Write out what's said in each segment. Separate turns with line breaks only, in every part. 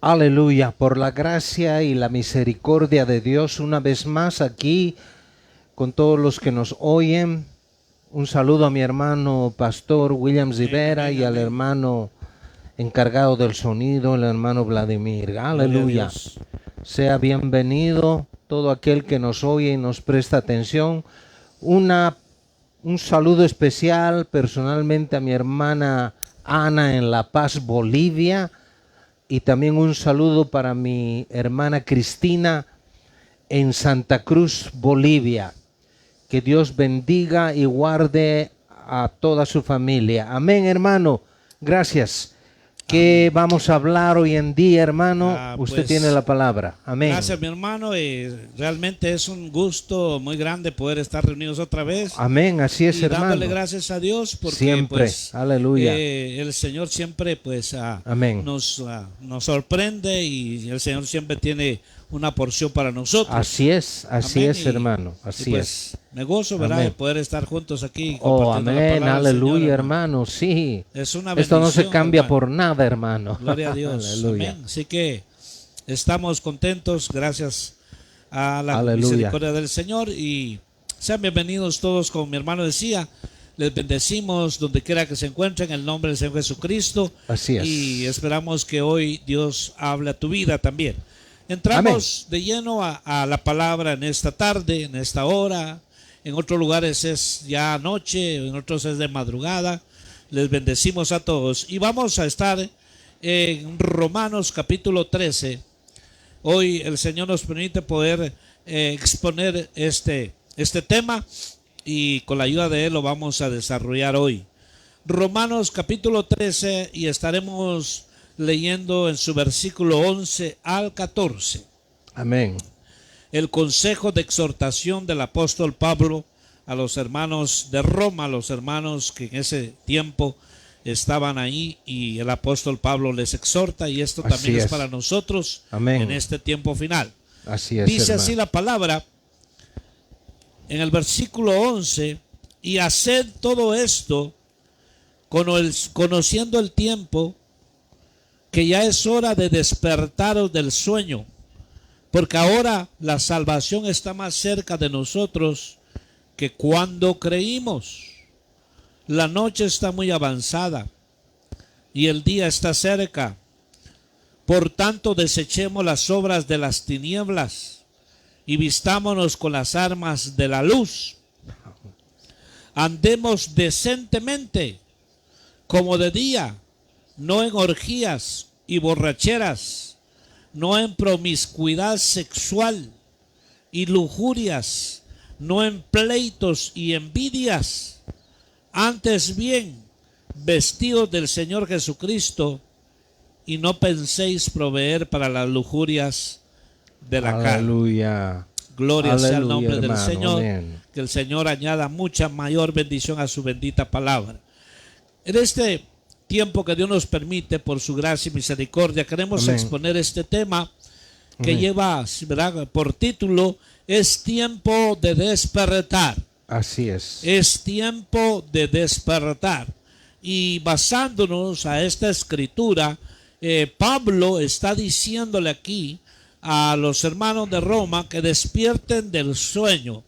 Aleluya, por la gracia y la misericordia de Dios, una vez más aquí con todos los que nos oyen. Un saludo a mi hermano pastor William
Amén,
Rivera
amén,
y al
amén.
hermano encargado del sonido, el hermano Vladimir.
Gloria a
Aleluya.
Dios.
Sea bienvenido todo aquel que nos oye y nos presta atención. Un saludo especial personalmente a mi hermana Ana en La Paz, Bolivia. Y también un saludo para mi hermana Cristina en Santa Cruz, Bolivia. Que Dios bendiga y guarde a toda su familia. Amén, hermano. Gracias. ¿Qué
Amén.
vamos a hablar hoy en día, hermano? Usted tiene
Pues
la palabra. Amén.
gracias, mi hermano. Realmente es un gusto muy grande poder estar reunidos otra vez
Amén. Así es,
y dándole
hermano.
gracias a Dios porque
Siempre.
pues
Aleluya.
el Señor siempre pues
Amén.
nos sorprende y el Señor siempre tiene una porción para nosotros.
Así
Amén.
es, hermano. Así
Pues
es.
me gozo, ¿verdad?, de
Amén.
poder estar juntos aquí
Oh,
compartiendo la
amén.
palabra del Señor,
Aleluya,
hermano.
hermano. Sí.
Es una
Esto no se
bendición,
cambia
hermano.
por nada, hermano.
Gloria a Dios.
Aleluya.
Amén. Así que estamos contentos gracias a la
Aleluya.
misericordia del Señor y sean bienvenidos todos, como mi hermano decía. Les bendecimos donde quiera que se encuentren en el nombre del Señor Jesucristo.
Así es.
Y esperamos que hoy Dios hable a tu vida también. Entramos de lleno a la palabra en esta tarde, en esta hora. En otros lugares es ya noche, en otros es de madrugada. Les bendecimos a todos. Y vamos a estar en Romanos capítulo 13. Hoy el Señor nos permite poder exponer este tema y con la ayuda de Él lo vamos a desarrollar hoy. Romanos capítulo 13 y estaremos leyendo en su versículo 11 al 14.
Amén.
El consejo de exhortación del apóstol Pablo a los hermanos de Roma, a los hermanos que en ese tiempo estaban ahí, y el apóstol Pablo les exhorta, y esto también es para nosotros.
Amén.
En este tiempo final.
Así es,
Dice
hermano.
así la palabra en el versículo 11: y haced todo esto conociendo el tiempo, que ya es hora de despertaros del sueño, porque ahora la salvación está más cerca de nosotros que cuando creímos. La noche está muy avanzada y el día está cerca. Por tanto, desechemos las obras de las tinieblas y vistámonos con las armas de la luz. Andemos decentemente, como de día, no en orgías y borracheras, no en promiscuidad sexual y lujurias, no en pleitos y envidias. Antes bien, vestidos del Señor Jesucristo, y no penséis proveer para las lujurias de la carne.
Aleluya.
Gloria sea el nombre del
hermano.
Señor.
Amén.
Que el Señor añada mucha mayor bendición a su bendita palabra. En este tiempo que Dios nos permite, por su gracia y misericordia, queremos
Amén.
exponer este tema que
Amén.
lleva, ¿verdad?, por título: es tiempo de despertar.
Así es.
Es tiempo de despertar. Y basándonos a esta escritura, Pablo está diciéndole aquí a los hermanos de Roma que despierten del sueño.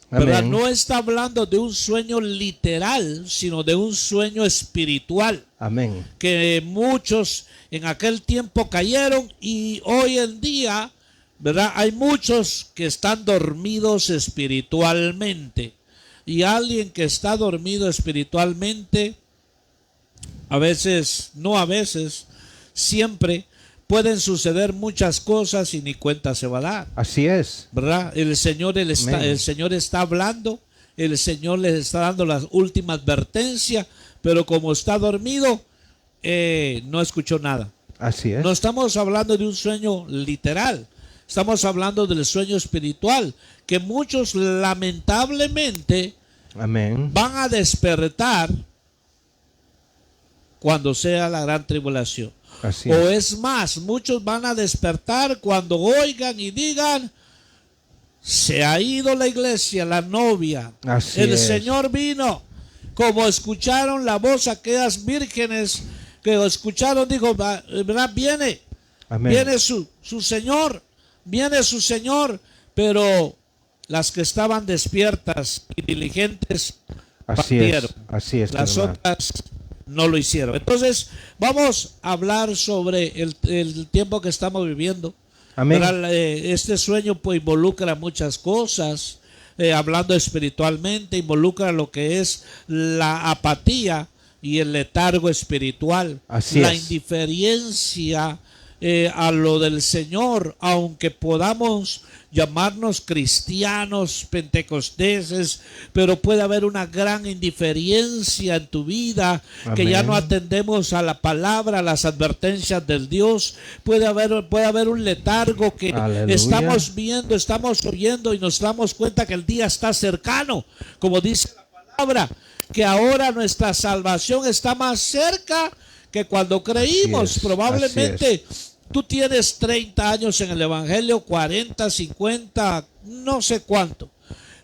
¿Verdad?
Amén.
No está hablando de un sueño literal, sino de un sueño espiritual.
Amén.
Que muchos en aquel tiempo cayeron, y hoy en día, ¿verdad?, hay muchos que están dormidos espiritualmente. Y alguien que está dormido espiritualmente, a veces, no a veces, siempre pueden suceder muchas cosas y ni cuenta se va a dar.
Así es.
¿Verdad? El Señor está hablando, el Señor les está dando la última advertencia, pero como está dormido, no escuchó nada.
Así es.
No estamos hablando de un sueño literal, estamos hablando del sueño espiritual, que muchos lamentablemente
Amén.
van a despertar cuando sea la gran tribulación.
Así
O
es.
es más, muchos van a despertar cuando oigan y digan: se ha ido la iglesia, la novia,
Así
el
es.
Señor vino. Como escucharon la voz aquellas vírgenes que escucharon, dijo, ¿verdad? Viene,
Amén.
viene su Señor, viene su Señor, pero las que estaban despiertas y diligentes partieron.
Así es,
Las
hermano.
otras no lo hicieron. Entonces, vamos a hablar sobre el tiempo que estamos viviendo.
Amén.
Este sueño pues involucra muchas cosas, hablando espiritualmente, involucra lo que es la apatía y el letargo espiritual,
Así
la
es.
indiferencia a lo del Señor, aunque podamos llamarnos cristianos, pentecosteses, pero puede haber una gran indiferencia en tu vida, que ya
Amén.
no atendemos a la palabra, a las advertencias del Dios. Puede haber un letargo que
Aleluya.
estamos viendo, estamos oyendo y nos damos cuenta que el día está cercano, como dice la palabra, que ahora nuestra salvación está más cerca que cuando creímos.
Así es,
Probablemente tú tienes 30 años en el Evangelio, 40, 50, no sé cuánto.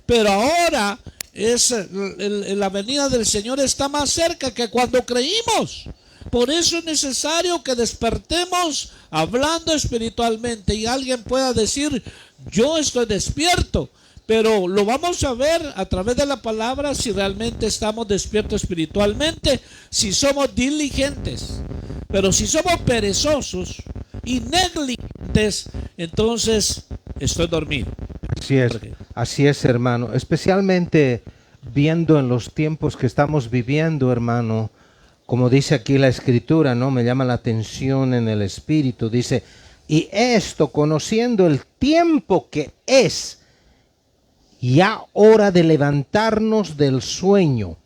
Pero ahora la venida del Señor está más cerca que cuando creímos. Por eso es necesario que despertemos hablando espiritualmente y alguien pueda decir, yo estoy despierto. Pero lo vamos a ver a través de la palabra si realmente estamos despiertos espiritualmente, si somos diligentes. Pero si somos perezosos y negligentes, entonces estoy dormido.
Así es, hermano. Especialmente viendo en los tiempos que estamos viviendo, hermano, como dice aquí la Escritura, ¿no? Me llama la atención en el Espíritu. Dice, y esto conociendo el tiempo que es, ya hora de levantarnos del sueño,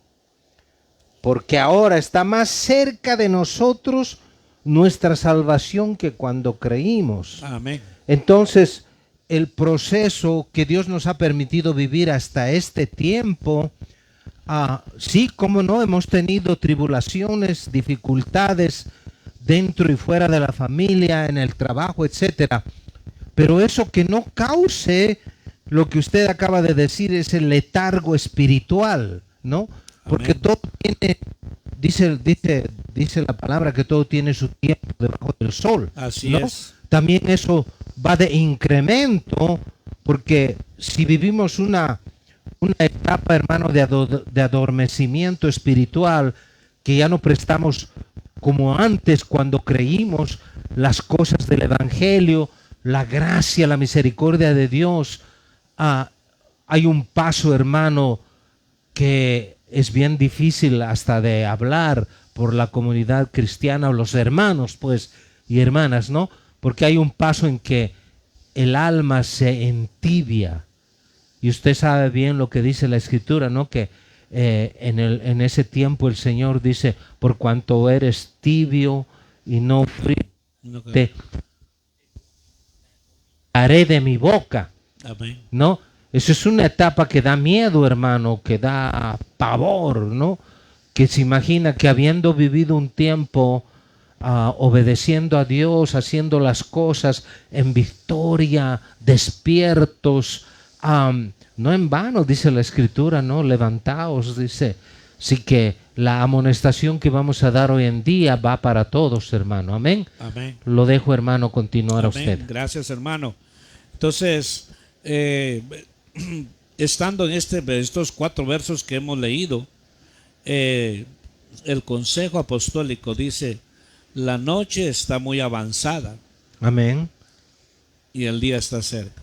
porque ahora está más cerca de nosotros nuestra salvación que cuando creímos.
Amén.
Entonces, el proceso que Dios nos ha permitido vivir hasta este tiempo, sí, como no, hemos tenido tribulaciones, dificultades dentro y fuera de la familia, en el trabajo, etcétera. Pero eso que no cause lo que usted acaba de decir, es el letargo espiritual, ¿no? Porque
Amén.
todo tiene, dice la palabra que todo tiene su tiempo debajo del sol.
Así
¿no?
es.
También eso va de incremento, porque si vivimos una etapa, hermano, de adormecimiento espiritual, que ya no prestamos como antes cuando creímos las cosas del Evangelio, la gracia, la misericordia de Dios, hay un paso, hermano, que es bien difícil hasta de hablar por la comunidad cristiana o los hermanos, pues, y hermanas, ¿no? Porque hay un paso en que el alma se entibia. Y usted sabe bien lo que dice la Escritura, ¿no? Que en ese tiempo el Señor dice, por cuanto eres tibio y no frío, te haré de mi boca.
Amén.
¿No? Eso es una etapa que da miedo, hermano, que da pavor, ¿no? Que se imagina que habiendo vivido un tiempo obedeciendo a Dios, haciendo las cosas en victoria, despiertos, no en vano, dice la Escritura, ¿no? Levantaos, dice. Así que la amonestación que vamos a dar hoy en día va para todos, hermano. Amén.
Amén.
Lo dejo, hermano, continuar a
Amén.
usted.
Gracias, hermano. Entonces, estando en estos 4 versos que hemos leído, el consejo apostólico dice, la noche está muy avanzada
Amén.
y el día está cerca.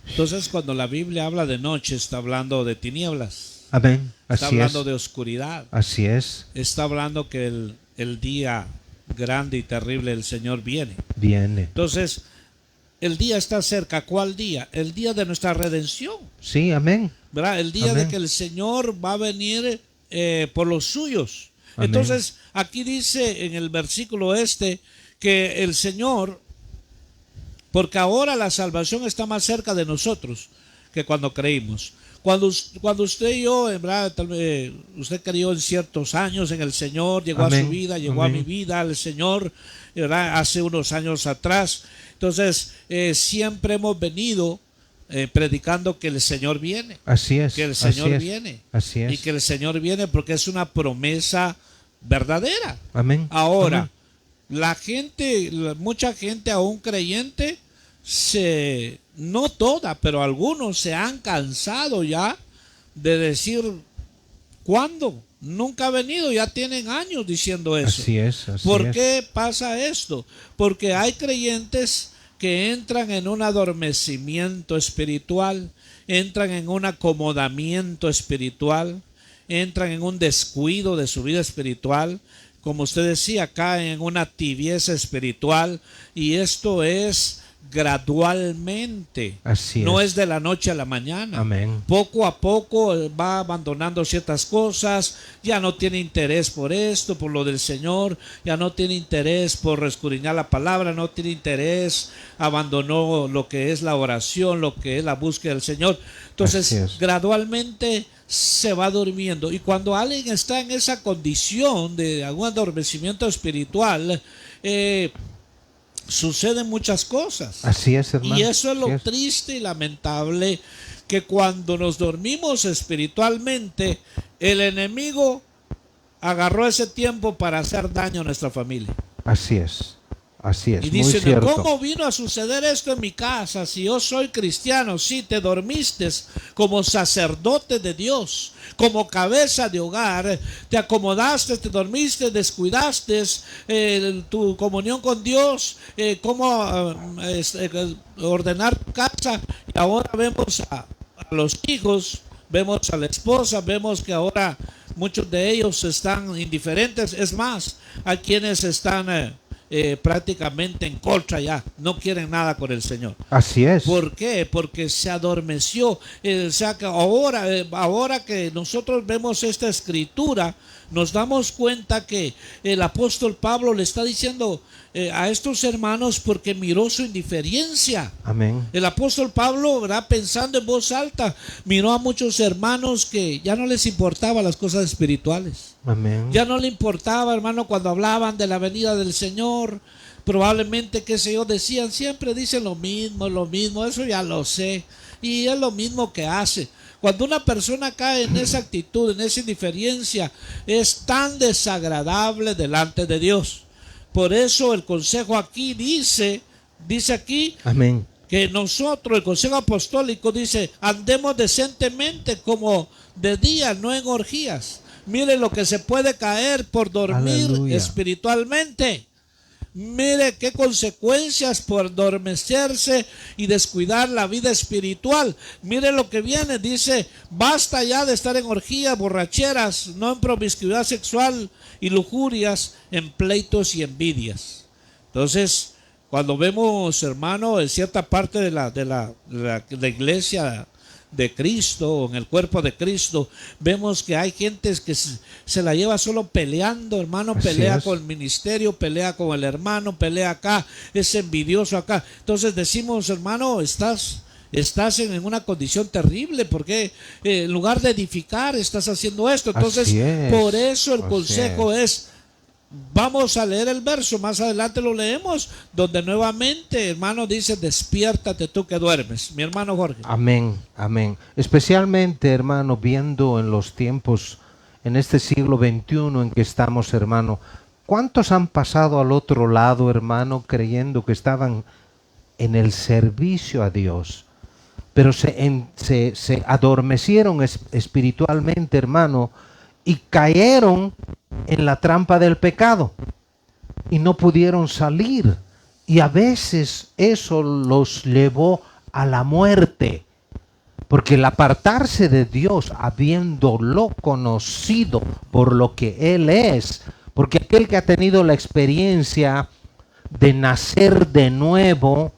Entonces, cuando la Biblia habla de noche, está hablando de tinieblas,
Amén.
está
Así
hablando
es.
de oscuridad,
Así es.
está hablando que el día grande y terrible del Señor viene.
Viene.
Entonces, el día está cerca. ¿Cuál día? El día de nuestra redención,
Sí, amén.
¿verdad? El día
Amén.
de que el Señor va a venir por los suyos.
Amén.
Entonces, aquí dice en el versículo que el Señor, porque ahora la salvación está más cerca de nosotros que cuando creímos. Cuando usted y yo, ¿verdad? Tal vez usted creyó en ciertos años en el Señor, llegó
Amén.
a su vida, llegó
Amén.
a mi vida, al Señor, ¿verdad? Hace unos años atrás. Entonces, siempre hemos venido predicando que el Señor viene.
Así es.
Que el Señor
así es,
viene.
Así es.
Y que el Señor viene porque es una promesa verdadera.
Amén.
Ahora,
Amén.
mucha gente aún creyente, no toda, pero algunos se han cansado ya de decir, ¿cuándo? Nunca ha venido, ya tienen años diciendo eso.
Así es, así
¿Por
es.
qué pasa esto? Porque hay creyentes que entran en un adormecimiento espiritual, entran en un acomodamiento espiritual, entran en un descuido de su vida espiritual, como usted decía, caen en una tibieza espiritual, y esto es gradualmente,
Así
no
es.
es de la noche a la mañana.
Amén.
Poco a poco va abandonando ciertas cosas, ya no tiene interés por esto, por lo del Señor, ya no tiene interés por escudriñar la palabra, no tiene interés, abandonó lo que es la oración, lo que es la búsqueda del Señor. Entonces, gradualmente se va durmiendo, y cuando alguien está en esa condición de algún adormecimiento espiritual, suceden muchas cosas.
Así es, hermano.
Y eso es lo triste y lamentable, que cuando nos dormimos espiritualmente, el enemigo agarró ese tiempo para hacer daño a nuestra familia.
Así es. Así es,
y
muy
dicen,
cierto.
¿cómo vino a suceder esto en mi casa? Si yo soy cristiano, sí, te dormiste como sacerdote de Dios, como cabeza de hogar, te acomodaste, te dormiste, descuidaste tu comunión con Dios, cómo ordenar tu casa, y ahora vemos a los hijos, vemos a la esposa, vemos que ahora muchos de ellos están indiferentes, es más, hay quienes están prácticamente en contra, ya no quieren nada con el Señor.
Así es.
¿Por qué? Porque se adormeció. O sea que ahora que nosotros vemos esta escritura, nos damos cuenta que el apóstol Pablo le está diciendo a estos hermanos, porque miró su indiferencia.
Amén.
El apóstol Pablo, ¿verdad?, pensando en voz alta, miró a muchos hermanos que ya no les importaban las cosas espirituales.
Amén.
Ya no le importaba, hermano, cuando hablaban de la venida del Señor. Probablemente, qué sé yo, decían, siempre dicen lo mismo, eso ya lo sé. Y es lo mismo que hace. Cuando una persona cae en esa actitud, en esa indiferencia, es tan desagradable delante de Dios. Por eso el consejo aquí dice aquí,
amén,
que nosotros, el consejo apostólico dice, andemos decentemente como de día, no en orgías. Mire lo que se puede caer por dormir. Aleluya. Espiritualmente. Mire qué consecuencias por adormecerse y descuidar la vida espiritual. Mire lo que viene, dice, basta ya de estar en orgías, borracheras, no en promiscuidad sexual y lujurias, en pleitos y envidias. Entonces, cuando vemos, hermano, en cierta parte de la iglesia de Cristo, en el cuerpo de Cristo, vemos que hay gentes que se la lleva solo peleando, hermano. Así pelea es. Con el ministerio, pelea con el hermano, pelea acá, es envidioso acá. Entonces decimos, hermano, estás en una condición terrible, porque en lugar de edificar estás haciendo esto. Entonces por eso el consejo es, vamos a leer el verso, más adelante lo leemos, donde nuevamente, hermano, dice, despiértate tú que duermes. Mi hermano Jorge.
Amén, amén. Especialmente, hermano, viendo en los tiempos, en este siglo XXI en que estamos, hermano, ¿cuántos han pasado al otro lado, hermano, creyendo que estaban en el servicio a Dios, pero se adormecieron espiritualmente, hermano, y cayeron en la trampa del pecado y no pudieron salir, y a veces eso los llevó a la muerte, porque el apartarse de Dios, habiéndolo conocido por lo que Él es, porque aquel que ha tenido la experiencia de nacer de nuevo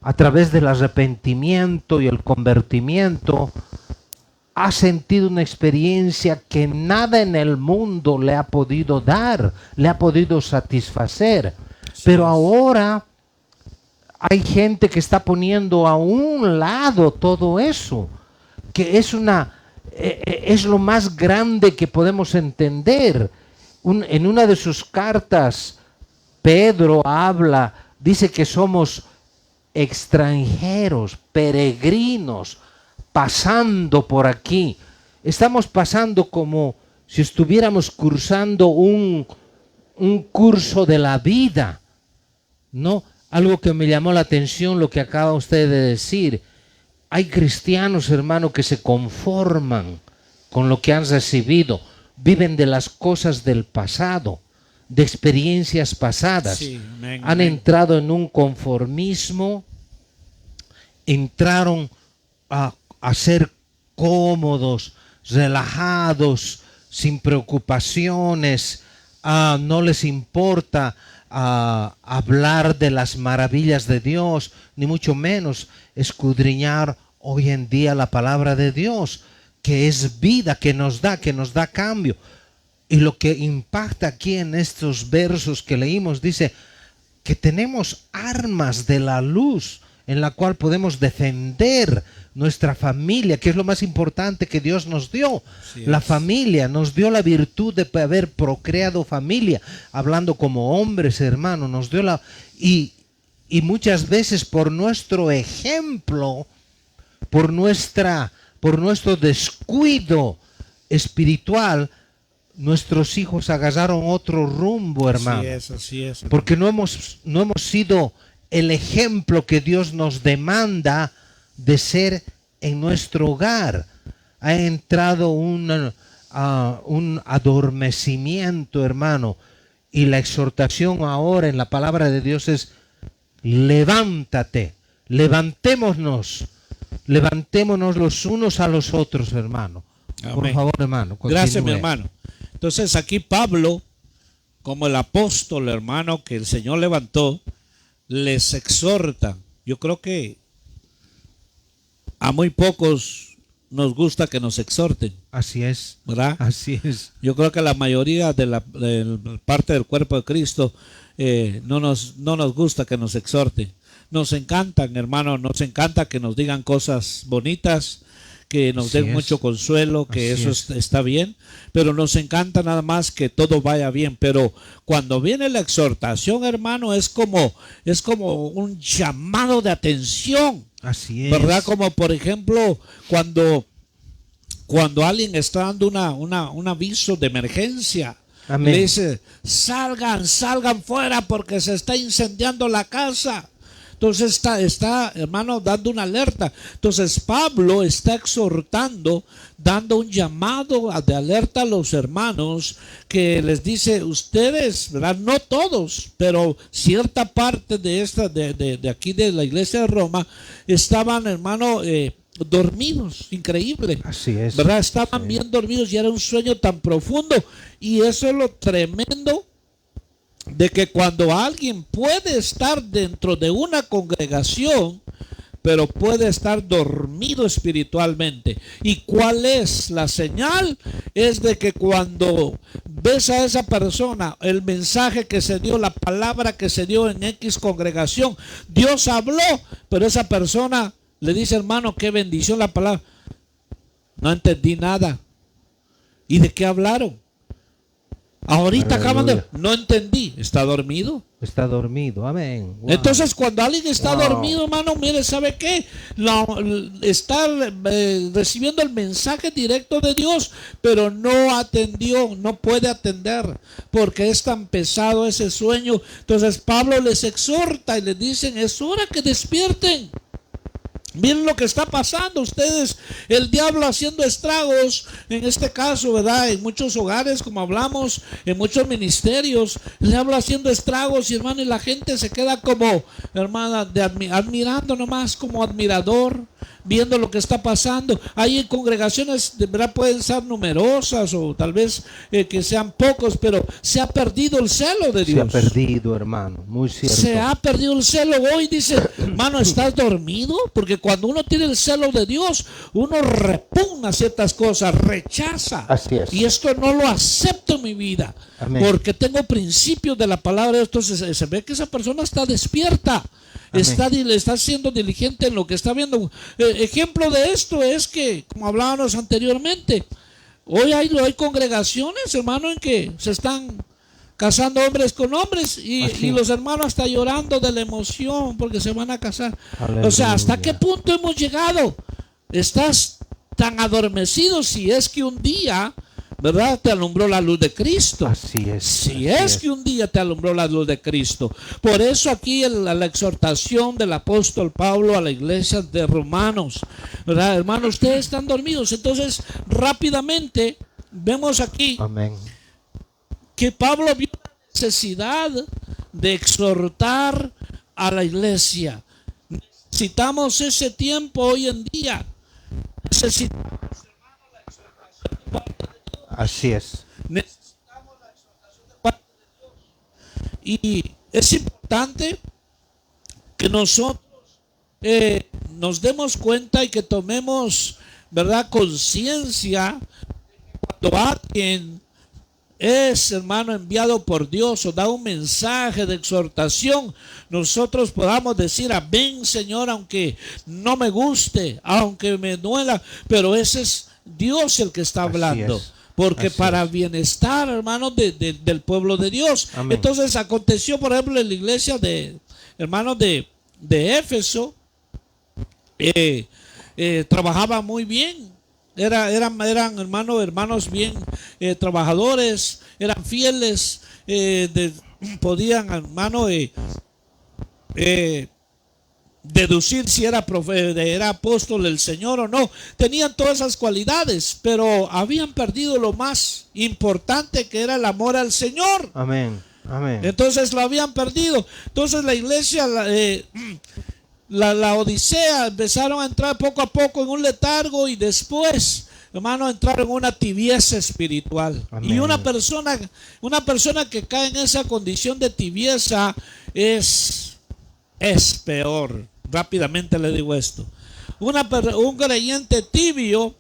a través del arrepentimiento y el convertimiento, ha sentido una experiencia que nada en el mundo le ha podido dar, le ha podido satisfacer. Pero ahora hay gente que está poniendo a un lado todo eso, que es lo más grande que podemos entender. En una de sus cartas, Pedro dice que somos extranjeros, peregrinos, pasando por aquí. Estamos pasando como si estuviéramos cursando un curso de la vida, ¿no? Algo que me llamó la atención, lo que acaba usted de decir. Hay cristianos, hermano, que se conforman con lo que han recibido, viven de las cosas del pasado, de experiencias pasadas.
Sí, amén,
han
amén.
entrado en un conformismo, entraron a ser cómodos, relajados, sin preocupaciones, no les importa hablar de las maravillas de Dios, ni mucho menos escudriñar hoy en día la palabra de Dios, que es vida, que nos da cambio. Y lo que impacta aquí en estos versos que leímos, dice que tenemos armas de la luz en la cual podemos defender nuestra familia, que es lo más importante que Dios nos dio. La familia, nos dio la virtud de haber procreado familia, hablando como hombres, hermano, nos dio y muchas veces por nuestro ejemplo, por nuestro descuido espiritual, nuestros hijos agarraron otro rumbo, hermano.
Así es.
Porque no hemos sido el ejemplo que Dios nos demanda de ser en nuestro hogar. Ha entrado un adormecimiento, hermano. Y la exhortación ahora en la palabra de Dios es: levántate, levantémonos los unos a los otros, hermano.
Amén.
Por favor, hermano, continúe.
Gracias, mi hermano. Entonces aquí Pablo, como el apóstol, hermano, que el Señor levantó, les exhorta. Yo creo que a muy pocos nos gusta que nos exhorten.
Así es,
¿verdad?
Así es.
Yo creo que la mayoría de la parte del cuerpo de Cristo no nos gusta que nos exhorten. Nos encantan, hermano, nos encanta que nos digan cosas bonitas, que nos den mucho consuelo, que eso está bien, pero nos encanta nada más que todo vaya bien. Pero cuando viene la exhortación, hermano, es como un llamado de atención.
Así es.
¿Verdad? Como por ejemplo, cuando alguien está dando un aviso de emergencia.
Amén.
Le dice: salgan fuera porque se está incendiando la casa. Entonces está, hermano, dando una alerta. Entonces Pablo está exhortando, dando un llamado de alerta a los hermanos, que les dice: ustedes, ¿verdad? No todos, pero cierta parte de aquí de la iglesia de Roma estaban, hermano, dormidos. Increíble.
Así es.
¿Verdad? Estaban bien dormidos y era un sueño tan profundo. Y eso es lo tremendo, de que cuando alguien puede estar dentro de una congregación, pero puede estar dormido espiritualmente. ¿Y cuál es la señal? Es de que cuando ves a esa persona, el mensaje que se dio, la palabra que se dio en X congregación, Dios habló, pero esa persona le dice: hermano, qué bendición la palabra. No entendí nada. ¿Y de qué hablaron? Ahorita acaban de... No entendí. ¿Está dormido?
Está dormido, amén. Wow.
Entonces cuando alguien está dormido, hermano, mire, ¿sabe qué? Está recibiendo el mensaje directo de Dios, pero no atendió, no puede atender, porque es tan pesado ese sueño. Entonces Pablo les exhorta y les dicen: es hora que despierten. Miren lo que está pasando ustedes, el diablo haciendo estragos, en este caso, ¿verdad? En muchos hogares, como hablamos, en muchos ministerios, el diablo haciendo estragos, y hermano, y la gente se queda como, hermana, admirando nomás, como admirador, viendo lo que está pasando. Hay congregaciones, de verdad, pueden ser numerosas o tal vez que sean pocos, pero se ha perdido el celo de Dios.
Se ha perdido, hermano, muy cierto.
Se ha perdido el celo. Hoy dice: hermano, ¿estás dormido? Porque cuando uno tiene el celo de Dios, uno repugna ciertas cosas, rechaza. Así es. Y esto no lo acepto en mi vida. Amén. Porque tengo principios de la palabra de Dios. Entonces se ve que esa persona está despierta. Está siendo diligente en lo que está viendo. Ejemplo de esto es que, como hablábamos anteriormente, hoy hay congregaciones, hermano, en que se están casando hombres con hombres y los hermanos hasta llorando de la emoción porque se van a casar. Aleluya. O sea, ¿hasta qué punto hemos llegado? Estás tan adormecido, si es que un día ¿verdad? Te alumbró la luz de Cristo.
Así es.
Si
así
es que un día te alumbró la luz de Cristo. Por eso aquí la exhortación del apóstol Pablo a la iglesia de Romanos, ¿verdad? Hermanos, ustedes están dormidos. Entonces, rápidamente vemos aquí
Amén.
que Pablo vio la necesidad de exhortar a la iglesia. Necesitamos ese tiempo hoy en día. Necesitamos,
Así es.
necesitamos la exhortación de parte de Dios. Y es importante que nosotros nos demos cuenta y que tomemos, ¿verdad?, conciencia cuando alguien es, hermano, enviado por Dios o da un mensaje de exhortación, nosotros podamos decir amén, Señor, aunque no me guste, aunque me duela, pero ese es Dios el que está hablando. Porque para bienestar, hermanos, del pueblo de Dios.
Amén.
Entonces aconteció, por ejemplo, en la iglesia de hermanos de Éfeso, trabajaba muy bien. Eran hermanos bien trabajadores, eran fieles, podían, hermano, deducir si era apóstol del Señor o no. Tenían todas esas cualidades, pero habían perdido lo más importante, que era el amor al Señor.
Amén. Amén.
Entonces lo habían perdido. Entonces la iglesia, la Odisea, empezaron a entrar poco a poco en un letargo y después, hermano, entraron en una tibieza espiritual.
Amén.
Y una persona que cae en esa condición de tibieza es peor. Rápidamente le digo esto. Un creyente tibio,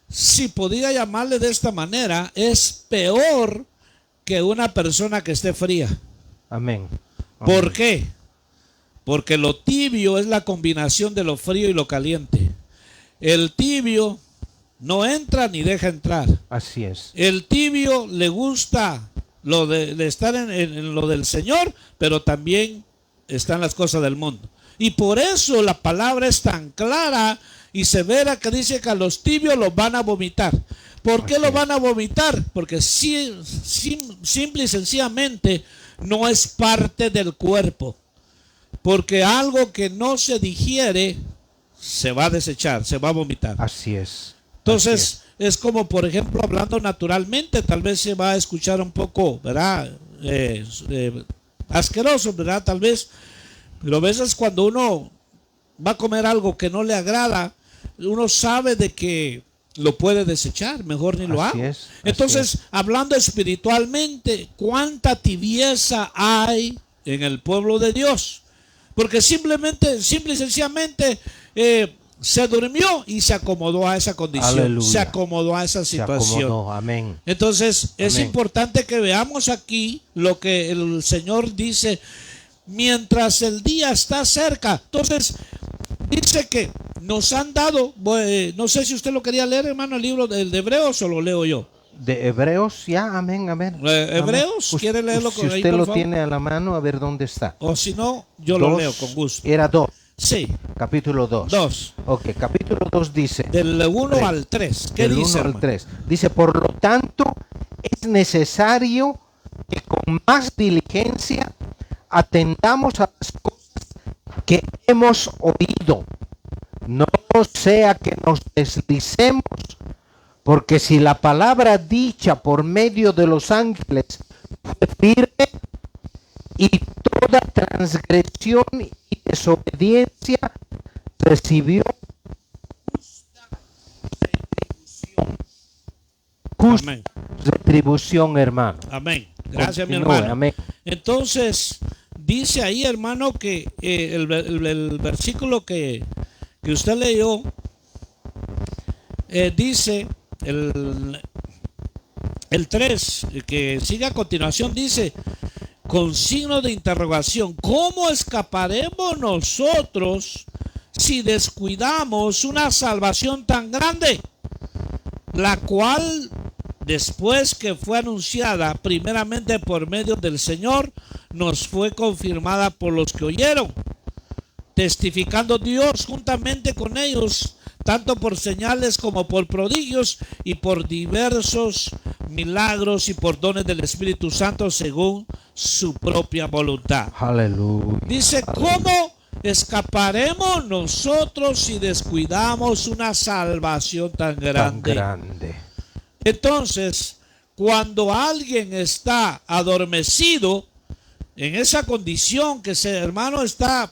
si podía llamarle de esta manera, es peor que una persona que esté fría.
Amén.
¿Por qué? Porque lo tibio es la combinación de lo frío y lo caliente. El tibio no entra ni deja entrar.
Así es.
El tibio le gusta lo de estar en lo del Señor, pero también están las cosas del mundo. Y por eso la palabra es tan clara y severa que dice que a los tibios los van a vomitar. ¿Por qué los van a vomitar? Porque simple y sencillamente no es parte del cuerpo. Porque algo que no se digiere se va a desechar, se va a vomitar.
Así es.
Entonces es como, por ejemplo, hablando naturalmente, tal vez se va a escuchar un poco, ¿verdad? Asqueroso, ¿verdad? Tal vez, pero a veces cuando uno va a comer algo que no le agrada, uno sabe de que lo puede desechar, mejor ni lo haga. Entonces, hablando espiritualmente, ¿cuánta tibieza hay en el pueblo de Dios? Porque simple y sencillamente se durmió y se acomodó a esa condición.
Aleluya.
Se acomodó a esa situación.
Se acomodó. Amén.
Entonces, es
Amén.
importante que veamos aquí lo que el Señor dice, mientras el día está cerca. Entonces, dice que nos han dado, no sé si usted lo quería leer, hermano, el libro de Hebreos, o lo leo yo.
De Hebreos, ya, amén, amén.
Hebreos,
amén.
¿quiere leerlo
Si
con ahí,
usted
por
lo
favor?
tiene a la mano, a ver dónde está.
O si no, yo lo leo con gusto.
Era 2.
Sí.
Capítulo 2.
2.
Ok, capítulo 2 dice.
Del 1 al 3. ¿Qué
del
dice?
1 al 3. Dice, por lo tanto, es necesario que con más diligencia atendamos a las cosas que hemos oído. No sea que nos deslicemos, porque si la palabra dicha por medio de los ángeles fue firme, y toda transgresión y desobediencia recibió justa retribución, hermano.
Amén. Gracias,
Continúe,
mi hermano.
amén.
Entonces, dice ahí, hermano, que el versículo que usted leyó, dice, el 3, que sigue a continuación, dice, con signo de interrogación, ¿cómo escaparemos nosotros si descuidamos una salvación tan grande, la cual, después que fue anunciada primeramente por medio del Señor, nos fue confirmada por los que oyeron, testificando Dios juntamente con ellos tanto por señales como por prodigios y por diversos milagros y por dones del Espíritu Santo según su propia voluntad.
Aleluya.
Dice, ¿cómo escaparemos nosotros si descuidamos una salvación tan
Tan
grande?
grande.
Entonces, cuando alguien está adormecido, en esa condición que ese hermano está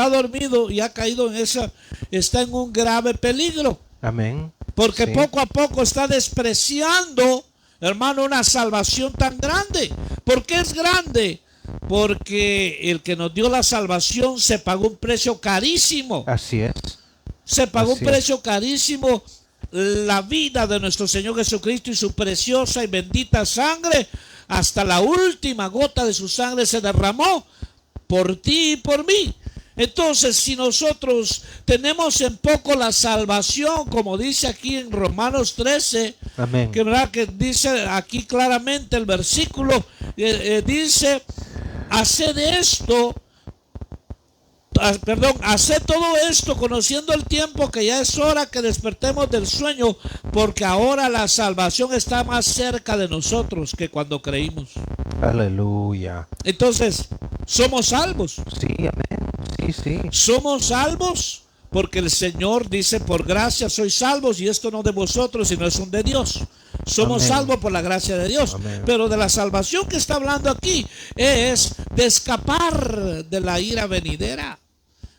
dormido y ha caído en esa, está en un grave peligro.
Amén.
Porque
Sí.
poco a poco está despreciando, hermano, una salvación tan grande. ¿Por qué es grande? Porque el que nos dio la salvación se pagó un precio carísimo.
Así es.
Se pagó
Así
un precio carísimo, la vida de nuestro Señor Jesucristo y su preciosa y bendita sangre. Hasta la última gota de su sangre se derramó por ti y por mí. Entonces, si nosotros tenemos en poco la salvación, como dice aquí en Romanos 13,
Amén.
que, ¿verdad? Que dice aquí claramente el versículo, dice, haced esto, haced todo esto conociendo el tiempo, que ya es hora que despertemos del sueño, porque ahora la salvación está más cerca de nosotros que cuando creímos.
Aleluya.
Entonces, somos salvos.
Sí, amén. Sí, sí.
Somos salvos porque el Señor dice, por gracia sois salvos, y esto no de vosotros, sino es un de Dios. Somos
Amén.
salvos por la gracia de Dios.
Amén.
Pero de la salvación que está hablando aquí es de escapar de la ira venidera,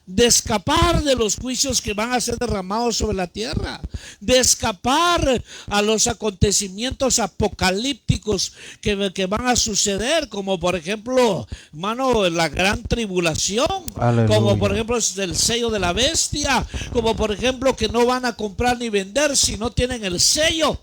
de escapar de los juicios que van a ser derramados sobre la tierra, de escapar a los acontecimientos apocalípticos que van a suceder, como por ejemplo, hermano, la gran tribulación,
Aleluya.
como por ejemplo el sello de la bestia, como por ejemplo que no van a comprar ni vender si no tienen el sello.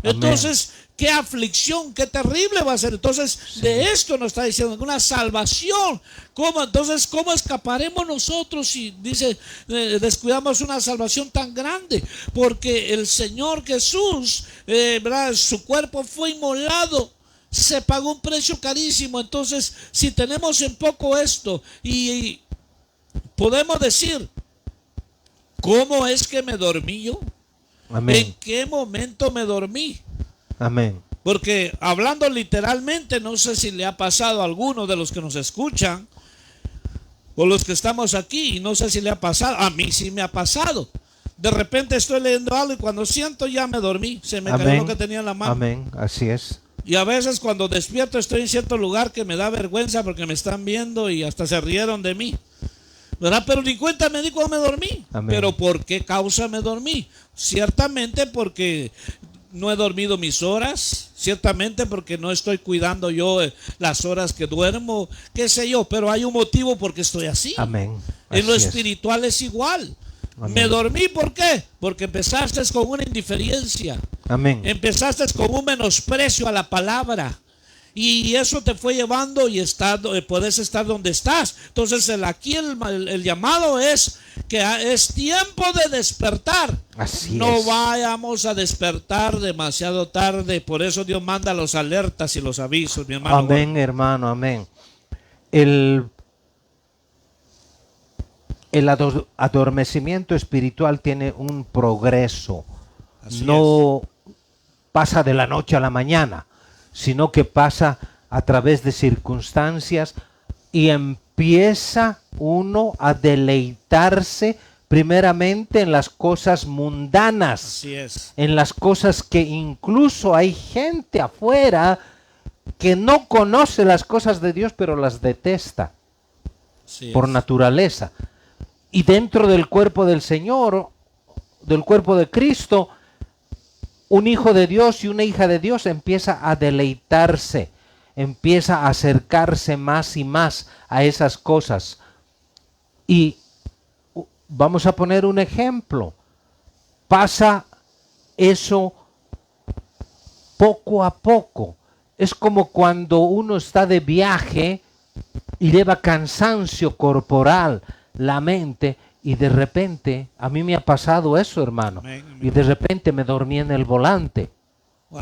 Entonces, qué aflicción, qué terrible va a ser. Entonces, sí, de esto nos está diciendo una salvación. ¿Cómo? Entonces, ¿cómo escaparemos nosotros si dice descuidamos una salvación tan grande? Porque el Señor Jesús, ¿verdad? Su cuerpo fue inmolado. Se pagó un precio carísimo. Entonces, si tenemos en poco esto y podemos decir, ¿cómo es que me dormí yo?
Amén.
¿En qué momento me dormí?
Amén.
Porque hablando literalmente, no sé si le ha pasado a alguno de los que nos escuchan o los que estamos aquí, y no sé si le ha pasado, a mí sí me ha pasado. De repente estoy leyendo algo y cuando siento ya me dormí, se me cayó lo que tenía en la mano.
Amén, así es.
Y a veces cuando despierto estoy en cierto lugar que me da vergüenza porque me están viendo y hasta se rieron de mí, ¿verdad? Pero ni cuenta me di cuando me dormí.
Amén.
Pero ¿por qué causa me dormí? Ciertamente porque no he dormido mis horas, ciertamente porque no estoy cuidando yo las horas que duermo, qué sé yo, pero hay un motivo por qué estoy así.
Amén.
En lo
Así es.
espiritual es igual.
Amén.
Me dormí, ¿por qué? Porque empezaste con una indiferencia.
Amén.
Empezaste con un menosprecio a la palabra. Y eso te fue llevando y puedes estar donde estás. Entonces aquí el llamado es que es tiempo de despertar.
Así
no
es.
vayamos a despertar demasiado tarde. Por eso Dios manda los alertas y los avisos, mi hermano.
Amén, hermano, amén. El adormecimiento espiritual tiene un progreso.
Así
No pasa de la noche a la mañana, sino que pasa a través de circunstancias y empieza uno a deleitarse primeramente en las cosas mundanas,
Así es.
en las cosas que incluso hay gente afuera que no conoce las cosas de Dios, pero las detesta
Así
por
es.
naturaleza. Y dentro del cuerpo del Señor, del cuerpo de Cristo, un hijo de Dios y una hija de Dios empieza a deleitarse, empieza a acercarse más y más a esas cosas. Y vamos a poner un ejemplo. Pasa eso poco a poco. Es como cuando uno está de viaje y lleva cansancio corporal, la mente, y de repente, a mí me ha pasado eso, hermano,
Amén, amén.
y de repente me dormí en el volante.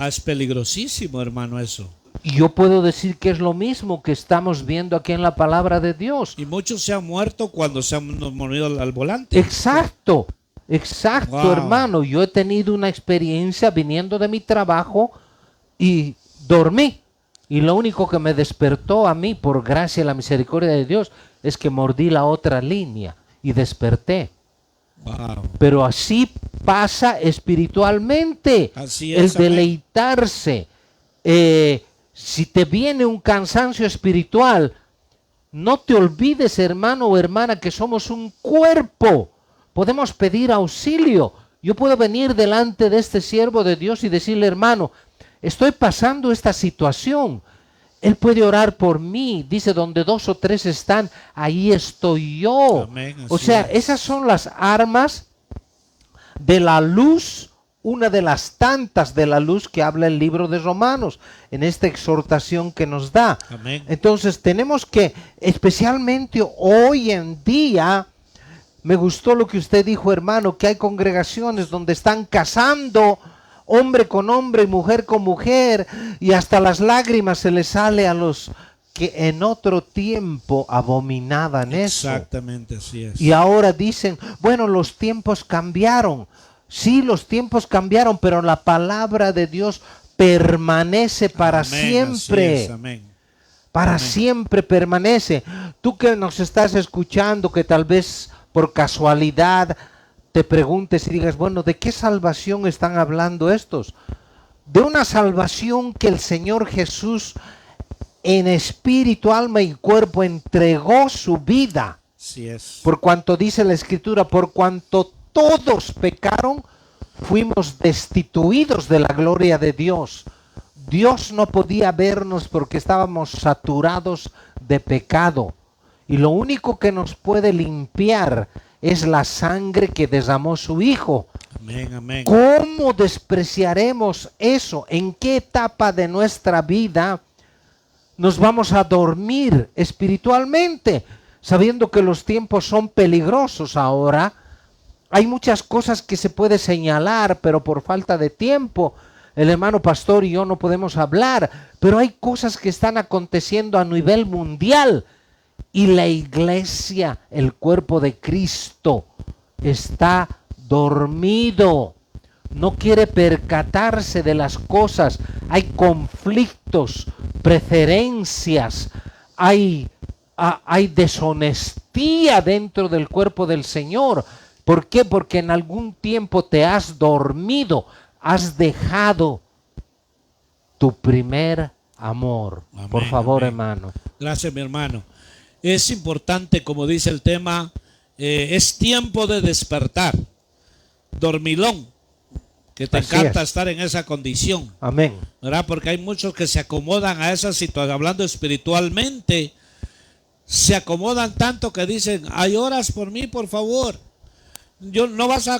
Es peligrosísimo, hermano, eso.
Y yo puedo decir que es lo mismo que estamos viendo aquí en la palabra de Dios.
Y muchos se han muerto cuando se han movido al volante.
Exacto. Exacto,
Wow.
hermano. Yo he tenido una experiencia viniendo de mi trabajo y dormí. Y lo único que me despertó a mí, por gracia y la misericordia de Dios, es que mordí la otra línea y desperté.
Wow.
Pero así pasa espiritualmente.
Así
El
es, amén.
deleitarse. Si te viene un cansancio espiritual, no te olvides, hermano o hermana, que somos un cuerpo. Podemos pedir auxilio. Yo puedo venir delante de este siervo de Dios y decirle, hermano, estoy pasando esta situación. Él puede orar por mí. Dice, donde 2 o 3 están, ahí estoy yo.
Amén, así
O sea,
es.
esas son las armas de la luz, una de las tantas de la luz que habla el libro de Romanos, en esta exhortación que nos da.
Amén.
Entonces tenemos que, especialmente hoy en día, me gustó lo que usted dijo, hermano, que hay congregaciones donde están casando hombre con hombre y mujer con mujer, y hasta las lágrimas se les sale a los que en otro tiempo abominaban eso.
Exactamente, así es.
Y ahora dicen, bueno, los tiempos cambiaron. Sí, los tiempos cambiaron, pero la palabra de Dios permanece para
Amén,
siempre.
así es, amén.
Para
Amén.
siempre permanece. Tú que nos estás escuchando, que tal vez por casualidad te preguntes y digas, bueno, ¿de qué salvación están hablando estos? De una salvación que el Señor Jesús en espíritu, alma y cuerpo entregó su vida.
Así es.
Por cuanto dice la Escritura, por cuanto todos pecaron, fuimos destituidos de la gloria de Dios. Dios no podía vernos porque estábamos saturados de pecado. Y lo único que nos puede limpiar es la sangre que derramó su Hijo.
Amén, amén.
¿Cómo despreciaremos eso? ¿En qué etapa de nuestra vida nos vamos a dormir espiritualmente? Sabiendo que los tiempos son peligrosos ahora. Hay muchas cosas que se puede señalar, pero por falta de tiempo, el hermano pastor y yo no podemos hablar. Pero hay cosas que están aconteciendo a nivel mundial. Y la iglesia, el cuerpo de Cristo, está dormido. No quiere percatarse de las cosas. Hay conflictos, preferencias, hay deshonestía dentro del cuerpo del Señor. ¿Por qué? Porque en algún tiempo te has dormido, has dejado tu primer amor.
Amén,
Por favor,
amén.
hermano.
Gracias, mi hermano. Es importante, como dice el tema, es tiempo de despertar. Dormilón, que te
Así
encanta
es.
estar en esa condición,
Amén.
¿verdad? Porque hay muchos que se acomodan a esa situación, hablando espiritualmente, se acomodan tanto que dicen, hay horas por mí, por favor. No vas a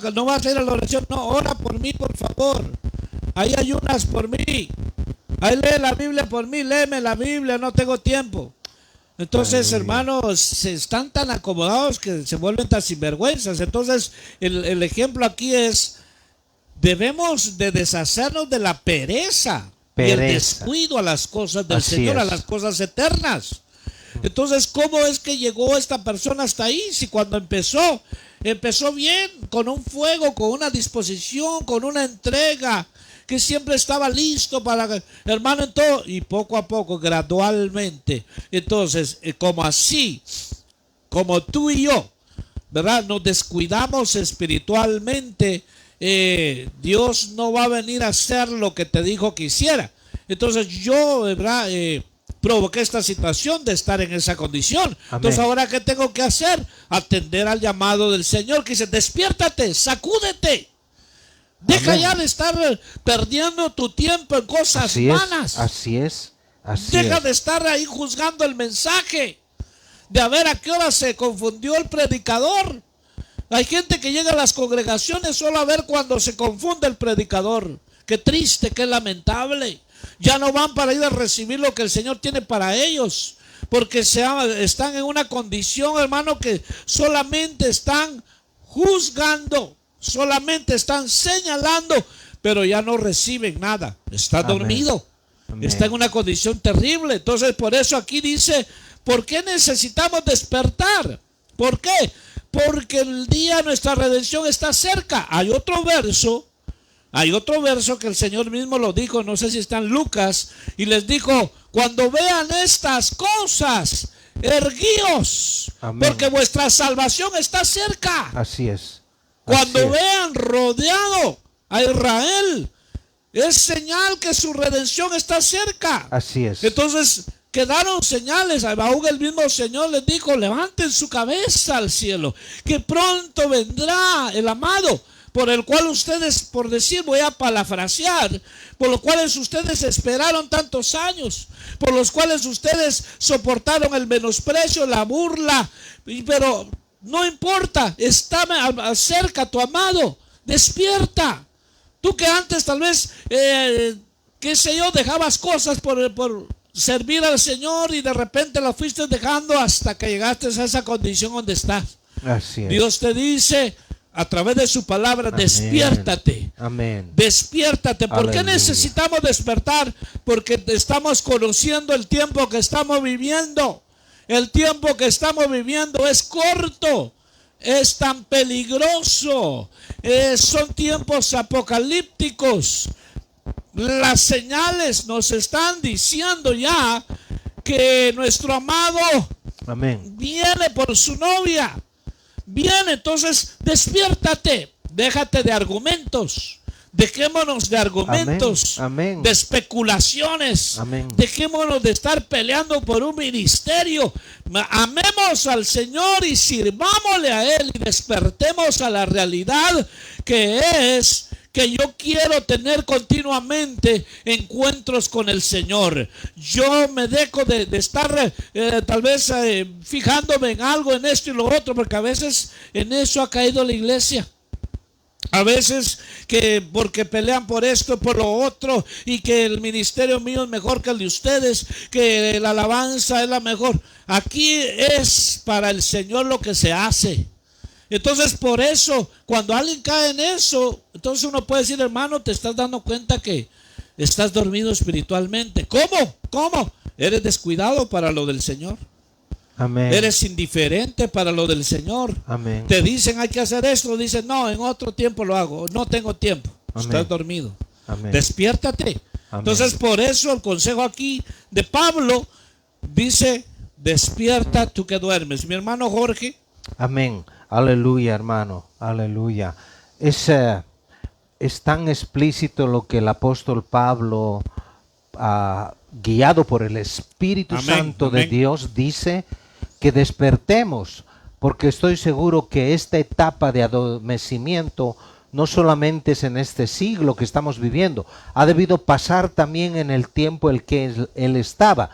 ir a la oración, no, ora por mí, por favor. Hay ayunas por mí. Ahí lee la Biblia por mí, léeme la Biblia, no tengo tiempo. Entonces, hermanos, se están tan acomodados que se vuelven tan sinvergüenzas. Entonces, el ejemplo aquí es, debemos de deshacernos de la pereza y el descuido a las cosas del
Así
Señor, a
es.
las cosas eternas. Entonces, ¿cómo es que llegó esta persona hasta ahí? Si cuando empezó bien, con un fuego, con una disposición, con una entrega, que siempre estaba listo para, hermano, en todo, y poco a poco, gradualmente. Entonces, como así, como tú y yo, ¿verdad? Nos descuidamos espiritualmente, Dios no va a venir a hacer lo que te dijo que hiciera. Entonces yo, ¿verdad? Provoqué esta situación de estar en esa condición.
Amén.
Entonces ahora, ¿qué tengo que hacer? Atender al llamado del Señor que dice, despiértate, sacúdete. Deja
Amén.
ya de estar perdiendo tu tiempo en cosas
Así es,
vanas.
así es, así
Deja
es.
de estar ahí juzgando el mensaje, de a ver a qué hora se confundió el predicador. Hay gente que llega a las congregaciones solo a ver cuando se confunde el predicador. Qué triste, qué lamentable. Ya no van para ir a recibir lo que el Señor tiene para ellos, porque están en una condición, hermano, que solamente están juzgando, solamente están señalando, pero ya no reciben nada. Está
Amén.
dormido.
Amén.
Está en una condición terrible. Entonces, por eso aquí dice, ¿por qué necesitamos despertar? ¿Por qué? porque el día de nuestra redención está cerca. Hay otro verso que el Señor mismo lo dijo, no sé si está en Lucas, y les dijo: cuando vean estas cosas, erguíos,
Amén.
porque vuestra salvación está cerca.
Así es.
Cuando
Así es.
vean rodeado a Israel, es señal que su redención está cerca.
Así es.
Entonces quedaron señales. Aún el mismo Señor les dijo: levanten su cabeza al cielo, que pronto vendrá el amado, por el cual ustedes, por decir, voy a parafrasear, por los cuales ustedes esperaron tantos años, por los cuales ustedes soportaron el menosprecio, la burla, pero no importa, está cerca tu amado. Despierta. Tú que antes tal vez, qué sé yo, dejabas cosas por servir al Señor, y de repente las fuiste dejando hasta que llegaste a esa condición donde estás.
Así es.
Dios te dice a través de su palabra:
Amén.
despiértate.
Amén.
Despiértate. ¿Por qué
Aleluya.
necesitamos despertar? Porque estamos conociendo el tiempo que estamos viviendo. El tiempo que estamos viviendo es corto, es tan peligroso, son tiempos apocalípticos. Las señales nos están diciendo ya que nuestro amado
Amén.
viene por su novia. Viene, entonces despiértate. Déjate de argumentos. Dejémonos de argumentos,
Amén.
de especulaciones.
Amén.
Dejémonos de estar peleando por un ministerio. Amemos al Señor y sirvámosle a Él, y despertemos a la realidad que es que yo quiero tener continuamente encuentros con el Señor. Yo me dejo de estar tal vez fijándome en algo, en esto y lo otro, porque a veces en eso ha caído la iglesia. A veces que porque pelean por esto, por lo otro, y que el ministerio mío es mejor que el de ustedes, que la alabanza es la mejor. Aquí es para el Señor lo que se hace. Entonces, por eso, cuando alguien cae en eso, entonces uno puede decir: hermano, te estás dando cuenta que estás dormido espiritualmente. ¿Cómo? Eres descuidado para lo del Señor.
Amén.
Eres indiferente para lo del Señor.
Amén.
Te dicen: hay que hacer esto. Dicen: no, en otro tiempo lo hago. No tengo tiempo.
Amén.
Estás dormido.
Amén.
Despiértate.
Amén.
Entonces, por eso el consejo aquí de Pablo dice: despierta tú que duermes. Mi hermano Jorge.
Amén. Aleluya, hermano. Aleluya. Es tan explícito lo que el apóstol Pablo, guiado por el Espíritu
Amén,
Santo de
amén.
Dios, dice que despertemos, porque estoy seguro que esta etapa de adormecimiento no solamente es en este siglo que estamos viviendo, ha debido pasar también en el tiempo en que él estaba.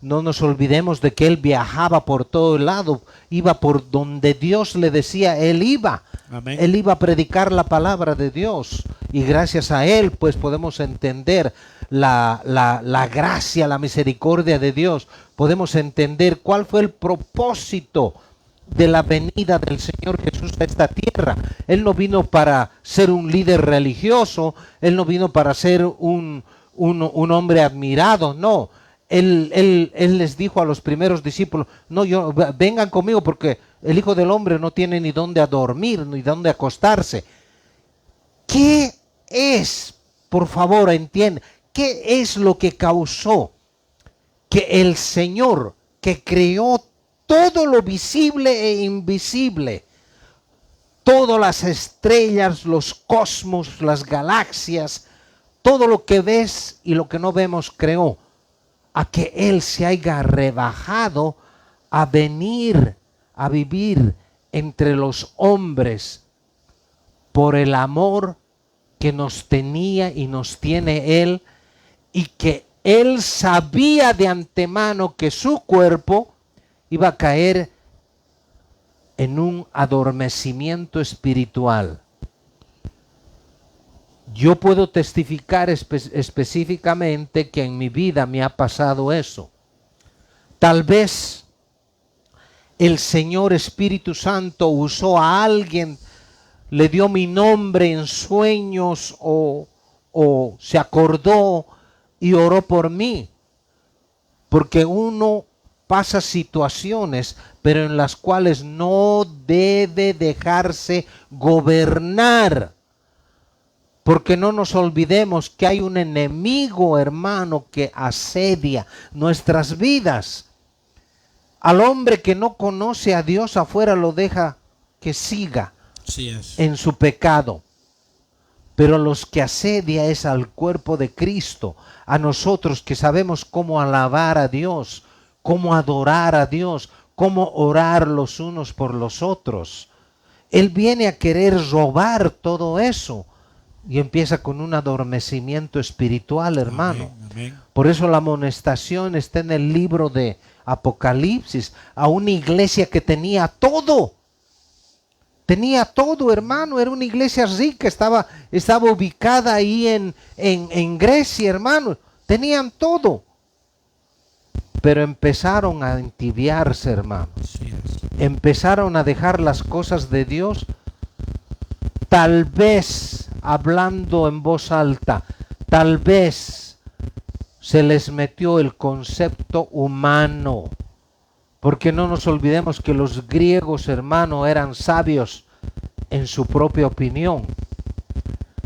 No nos olvidemos de que él viajaba por todo el lado, iba por donde Dios le decía, él iba.
Amén.
Él iba a predicar la palabra de Dios, y gracias a él pues podemos entender la gracia, la misericordia de Dios. Podemos entender cuál fue el propósito de la venida del Señor Jesús a esta tierra. Él no vino para ser un líder religioso, él no vino para ser un hombre admirado, no. Él les dijo a los primeros discípulos: no, vengan conmigo, porque el Hijo del Hombre no tiene ni dónde dormir, ni dónde acostarse. ¿Qué es, por favor, entiende, qué es lo que causó que el Señor, que creó todo lo visible e invisible, todas las estrellas, los cosmos, las galaxias, todo lo que ves y lo que no vemos, creó, a que Él se haya rebajado a venir a vivir entre los hombres por el amor que nos tenía y nos tiene Él, y que Él sabía de antemano que su cuerpo iba a caer en un adormecimiento espiritual. Yo puedo testificar específicamente que en mi vida me ha pasado eso. Tal vez el Señor Espíritu Santo usó a alguien, le dio mi nombre en sueños, o se acordó y oró por mí. Porque uno pasa situaciones, pero en las cuales no debe dejarse gobernar. Porque no nos olvidemos que hay un enemigo, hermano, que asedia nuestras vidas. Al hombre que no conoce a Dios afuera lo deja que siga en su pecado. Pero los que asedia es al cuerpo de Cristo, a nosotros que sabemos cómo alabar a Dios, cómo adorar a Dios, cómo orar los unos por los otros. Él viene a querer robar todo eso y empieza con un adormecimiento espiritual, hermano.
Amén, amén.
Por eso la amonestación está en el libro de Apocalipsis, a una iglesia que tenía todo. Tenía todo, hermano, era una iglesia rica, estaba ubicada ahí en Grecia, hermano. Tenían todo. Pero empezaron a entibiarse, hermano. Empezaron a dejar las cosas de Dios, tal vez hablando en voz alta, tal vez se les metió el concepto humano. Porque no nos olvidemos que los griegos, hermano, eran sabios en su propia opinión.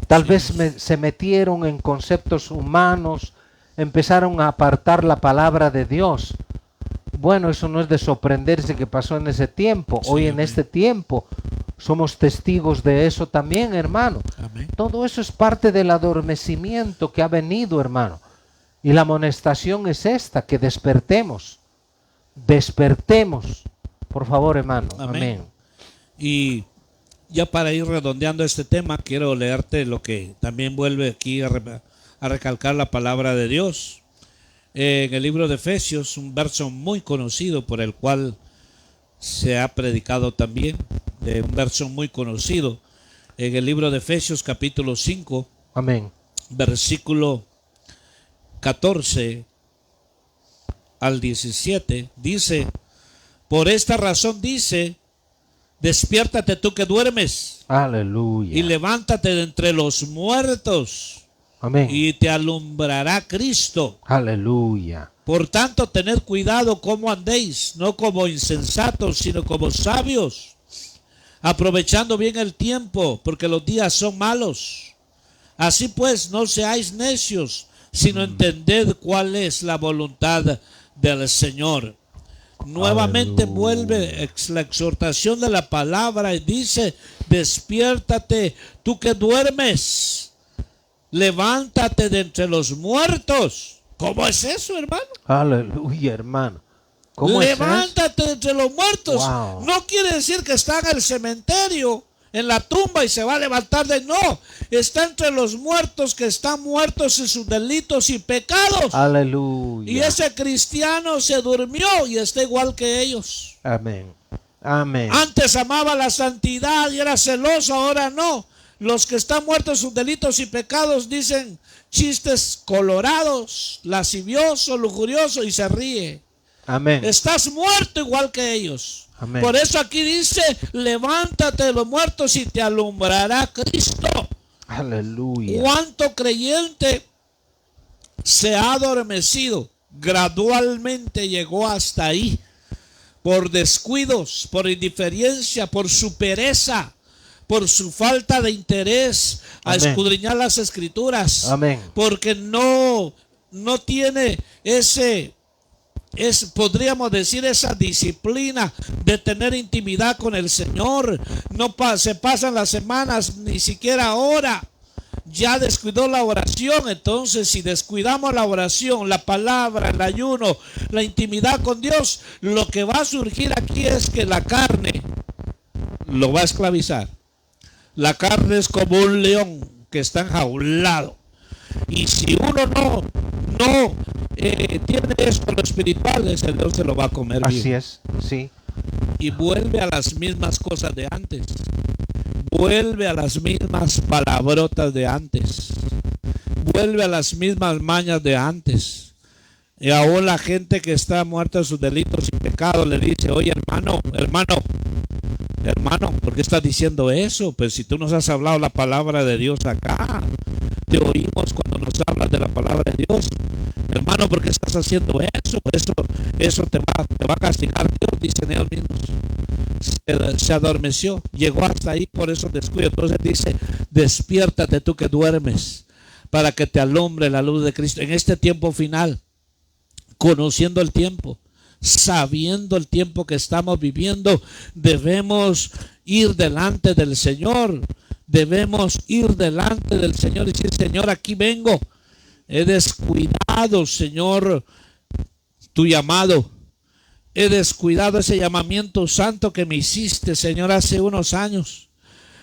Tal vez se metieron en conceptos humanos, empezaron a apartar la palabra de Dios. Bueno, eso no es de sorprenderse que pasó en ese tiempo. Hoy en este tiempo somos testigos de eso también, hermano.
Amén.
Todo eso es parte del adormecimiento que ha venido, hermano. Y la amonestación es esta, que despertemos. Despertemos, por favor, hermano. Amén.
Y ya para ir redondeando este tema, quiero leerte lo que también vuelve aquí a recalcar la palabra de Dios. En el libro de Efesios, un verso muy conocido por el cual se ha predicado también, un verso muy conocido. En el libro de Efesios capítulo 5,
amén,
versículo 14 al 17, dice: por esta razón dice, despiértate tú que duermes,
aleluya,
y levántate de entre los muertos,
amén,
y te alumbrará Cristo.
Aleluya.
Por tanto, tened cuidado cómo andéis, no como insensatos, sino como sabios, aprovechando bien el tiempo, porque los días son malos. Así pues, no seáis necios, sino entended cuál es la voluntad del Señor. Nuevamente vuelve la exhortación de la palabra y dice: despiértate tú que duermes, levántate de entre los muertos. ¿Cómo es eso, hermano?
Aleluya, hermano. ¿Cómo
levántate de entre los muertos.
Wow.
No quiere decir que está en el cementerio, en la tumba, y se va a levantar de no. Está entre los muertos, que están muertos en sus delitos y pecados.
Aleluya.
Y ese cristiano se durmió y está igual que ellos.
Amén. Amén.
Antes amaba la santidad y era celoso, ahora no. Los que están muertos en sus delitos y pecados dicen chistes colorados, lasciviosos, lujuriosos, y se ríe.
Amén.
Estás muerto igual que ellos.
Amén.
Por eso aquí dice: levántate de los muertos y te alumbrará Cristo.
Aleluya.
¿Cuánto creyente se ha adormecido? Gradualmente llegó hasta ahí, por descuidos, por indiferencia, por su pereza, por su falta de interés a
Amén.
escudriñar las escrituras.
Amén.
Porque no tiene podríamos decir, esa disciplina de tener intimidad con el Señor. No se pasan las semanas, ni siquiera ora. Ya descuidó la oración. Entonces, si descuidamos la oración, la palabra, el ayuno, la intimidad con Dios, lo que va a surgir aquí es que la carne lo va a esclavizar. La carne es como un león que está enjaulado. Y si uno no tiene eso en lo espiritual, ese Dios se lo va a comer vivo.
Así es, sí.
Y vuelve a las mismas cosas de antes. Vuelve a las mismas palabrotas de antes. Vuelve a las mismas mañas de antes. Y aún la gente que está muerta en sus delitos y pecados le dice: oye, hermano, ¿por qué estás diciendo eso? Pues si tú nos has hablado la palabra de Dios acá, te oímos cuando nos hablas de la palabra de Dios. hermano, ¿por qué estás haciendo eso? Eso te va a castigar Dios, dicen ellos mismos. Se adormeció, llegó hasta ahí por esos descuidos. Entonces dice, despiértate tú que duermes, para que te alumbre la luz de Cristo. En este tiempo final, conociendo el tiempo, sabiendo el tiempo que estamos viviendo, debemos ir delante del Señor. Debemos ir delante del Señor y decir, Señor, aquí vengo. He descuidado, Señor, tu llamado. He descuidado ese llamamiento santo que me hiciste, Señor, hace unos años.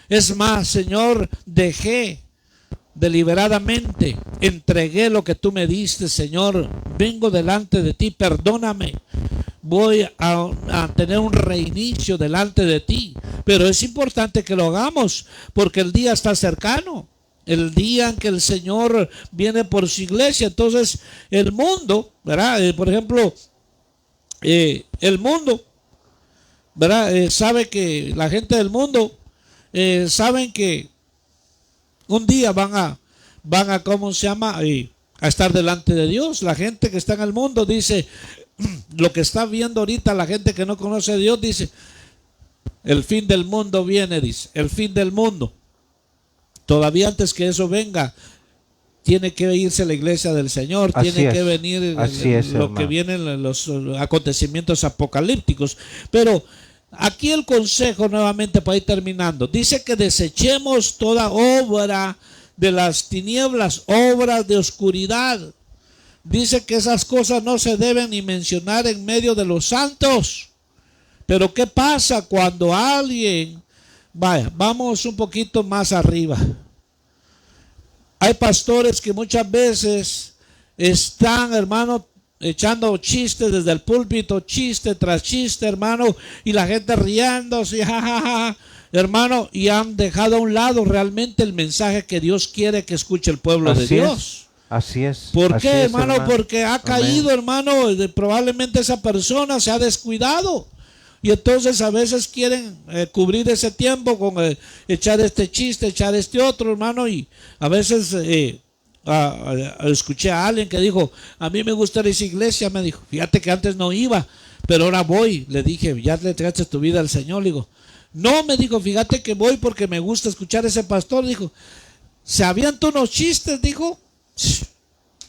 Es más, Señor, dejé deliberadamente, entregué lo que tú me diste, Señor. Vengo delante de ti, perdóname. Voy a tener un reinicio delante de ti. Pero es importante que lo hagamos porque el día está cercano. El día en que el Señor viene por su iglesia. Entonces el mundo, ¿verdad? Por ejemplo, el mundo, ¿verdad? Sabe que la gente del mundo saben que un día van a ¿cómo se llama? A estar delante de Dios. La gente que está en el mundo dice, lo que está viendo ahorita la gente que no conoce a Dios, dice, el fin del mundo viene, dice, el fin del mundo. Todavía antes que eso venga, tiene que irse la iglesia del Señor, tiene que venir lo que vienen los acontecimientos apocalípticos. Pero aquí el consejo nuevamente para ir terminando, dice que desechemos toda obra de las tinieblas, obras de oscuridad. Dice que esas cosas no se deben ni mencionar en medio de los santos. Pero ¿qué pasa cuando alguien, vamos un poquito más arriba? Hay pastores que muchas veces están, hermano, echando chistes desde el púlpito, chiste tras chiste, hermano, y la gente riéndose, jajaja, hermano, y han dejado a un lado realmente el mensaje que Dios quiere que escuche el pueblo de Dios.
Así es.
¿Por qué, hermano? Porque ha caído, hermano, probablemente esa persona se ha descuidado. Y entonces a veces quieren cubrir ese tiempo con echar este chiste, echar este otro, hermano. Y a veces escuché a alguien que dijo, a mí me gusta esa iglesia, me dijo, fíjate que antes no iba, pero ahora voy. Le dije, ¿ya le entregaste tu vida al Señor? Le digo, no, me dijo, fíjate que voy porque me gusta escuchar a ese pastor. Dijo, se avienta unos chistes, dijo,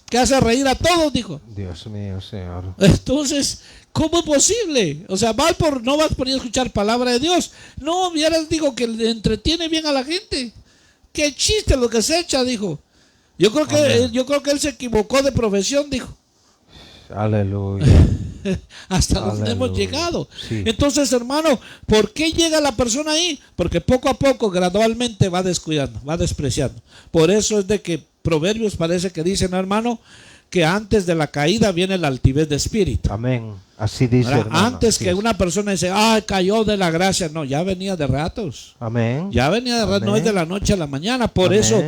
que hace reír a todos, dijo.
Dios mío, Señor.
Entonces, ¿cómo es posible? O sea, no vas por ir a escuchar palabra de Dios. No, ya les digo que le entretiene bien a la gente. Qué chiste lo que se echa, dijo. Yo creo que él se equivocó de profesión, dijo.
Aleluya.
Hasta donde hemos llegado. Sí. Entonces, hermano, ¿por qué llega la persona ahí? Porque poco a poco, gradualmente va descuidando, va despreciando. Por eso es de que Proverbios parece que dicen, ¿no, hermano? Que antes de la caída viene la altivez de espíritu.
Amén. Así dice, hermano.
Antes que una persona dice, cayó de la gracia. No, ya venía de ratos.
Amén.
Ya venía de ratos, no es de la noche a la mañana. Por eso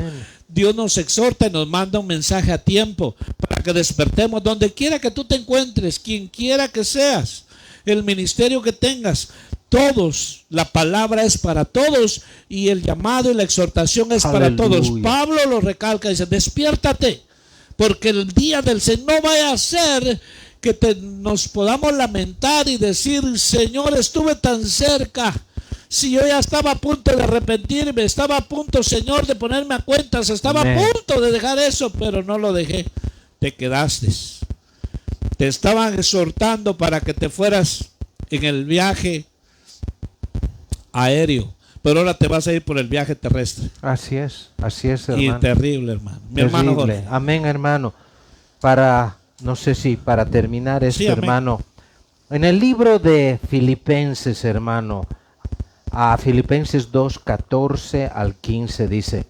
Dios nos exhorta y nos manda un mensaje a tiempo para que despertemos donde quiera que tú te encuentres, quien quiera que seas, el ministerio que tengas. Todos, la palabra es para todos y el llamado y la exhortación es para todos. Pablo lo recalca, dice, despiértate, porque el día del Señor no vaya a ser que nos podamos lamentar y decir, Señor, estuve tan cerca. Si yo ya estaba a punto de arrepentirme, estaba a punto, Señor, de ponerme a cuentas, estaba a punto de dejar eso, pero no lo dejé. Te quedaste. Te estaban exhortando para que te fueras en el viaje aéreo, pero ahora te vas a ir por el viaje terrestre.
Así es, hermano.
Y terrible, hermano. Mi
terrible.
Hermano Jorge.
Amén, hermano. No sé si para terminar esto, hermano. En el libro de Filipenses, hermano, a Filipenses 2, 14 al 15 dice,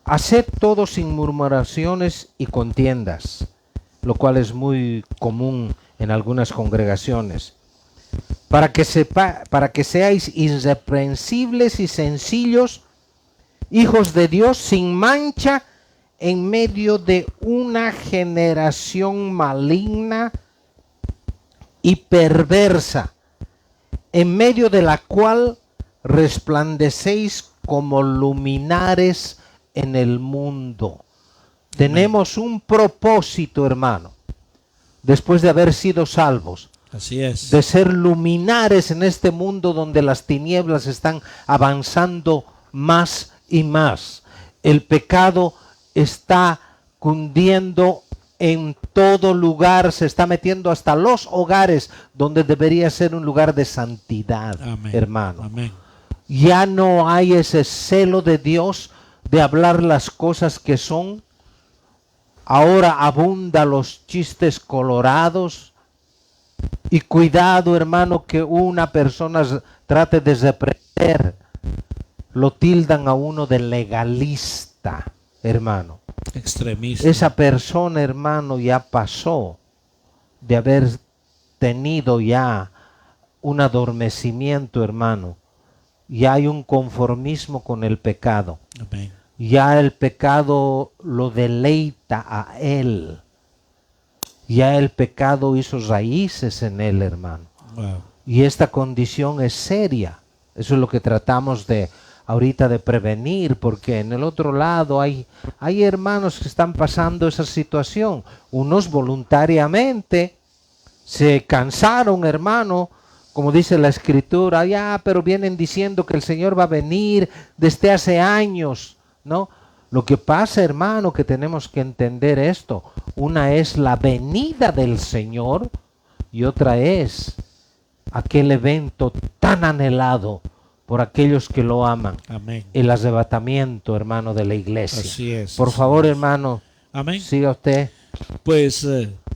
haced todo sin murmuraciones y contiendas, lo cual es muy común en algunas congregaciones, para que seáis irreprensibles y sencillos, hijos de Dios sin mancha, en medio de una generación maligna y perversa, en medio de la cual resplandecéis como luminares en el mundo. Tenemos un propósito, hermano. después de haber sido salvos,
Así es.
de ser luminares en este mundo donde las tinieblas están avanzando más y más. El pecado está cundiendo en todo lugar, se está metiendo hasta los hogares donde debería ser un lugar de santidad,
Amén.
hermano.
Amén.
Ya no hay ese celo de Dios de hablar las cosas que son. Ahora abunda los chistes colorados. Y cuidado, hermano, que una persona trate de reprender. Lo tildan a uno de legalista, hermano.
Extremista.
Esa persona, hermano, ya pasó de haber tenido ya un adormecimiento, hermano. Ya hay un conformismo con el pecado.
Amén.
Ya el pecado lo deleita a él. Ya el pecado hizo raíces en él, hermano.
Wow.
Y esta condición es seria. Eso es lo que tratamos de ahorita de prevenir, porque en el otro lado hay hermanos que están pasando esa situación. Unos voluntariamente se cansaron, hermano, como dice la escritura, ya, pero vienen diciendo que el Señor va a venir desde hace años, ¿no? Lo que pasa, hermano, que tenemos que entender esto. Una es la venida del Señor y otra es aquel evento tan anhelado por aquellos que lo aman.
Amén.
El arrebatamiento, hermano, de la iglesia.
Así es.
Por
así
favor,
es.
hermano,
Amén.
siga usted.
Pues